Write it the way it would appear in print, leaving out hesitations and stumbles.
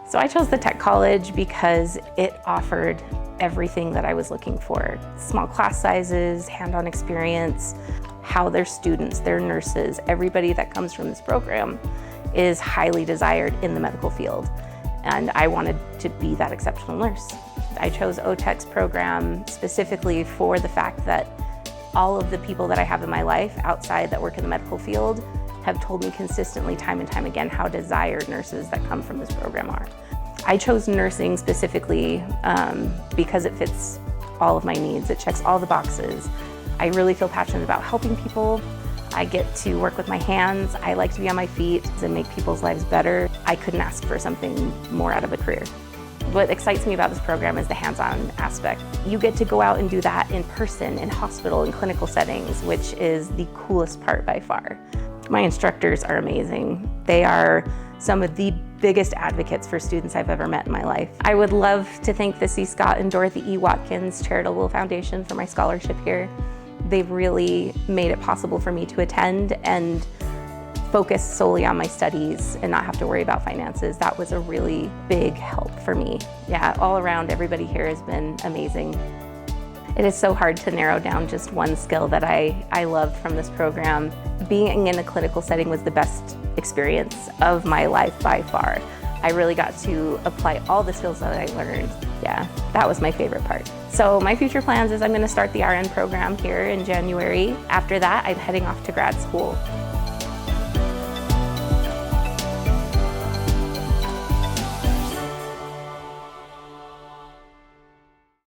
So I chose the tech college because it offered everything that I was looking for. Small class sizes, hands-on experience, how their students, their nurses, everybody that comes from this program is highly desired in the medical field. And I wanted to be that exceptional nurse. I chose OTECH's program specifically for the fact that all of the people that I have in my life outside that work in the medical field have told me consistently time and time again how desired nurses that come from this program are. I chose nursing specifically because it fits all of my needs. It checks all the boxes. I really feel passionate about helping people. I get to work with my hands. I like to be on my feet and make people's lives better. I couldn't ask for something more out of a career. What excites me about this program is the hands-on aspect. You get to go out and do that in person, in hospital, in clinical settings, which is the coolest part by far. My instructors are amazing. They are some of the biggest advocates for students I've ever met in my life. I would love to thank the C. Scott and Dorothy E. Watkins Charitable Foundation for my scholarship here. They've really made it possible for me to attend and focus solely on my studies and not have to worry about finances. That was a really big help for me. Yeah, all around, everybody here has been amazing. It is so hard to narrow down just one skill that I loved from this program. Being in a clinical setting was the best experience of my life by far. I really got to apply all the skills that I learned. Yeah, that was my favorite part. So my future plans is I'm going to start the RN program here in January. After that, I'm heading off to grad school.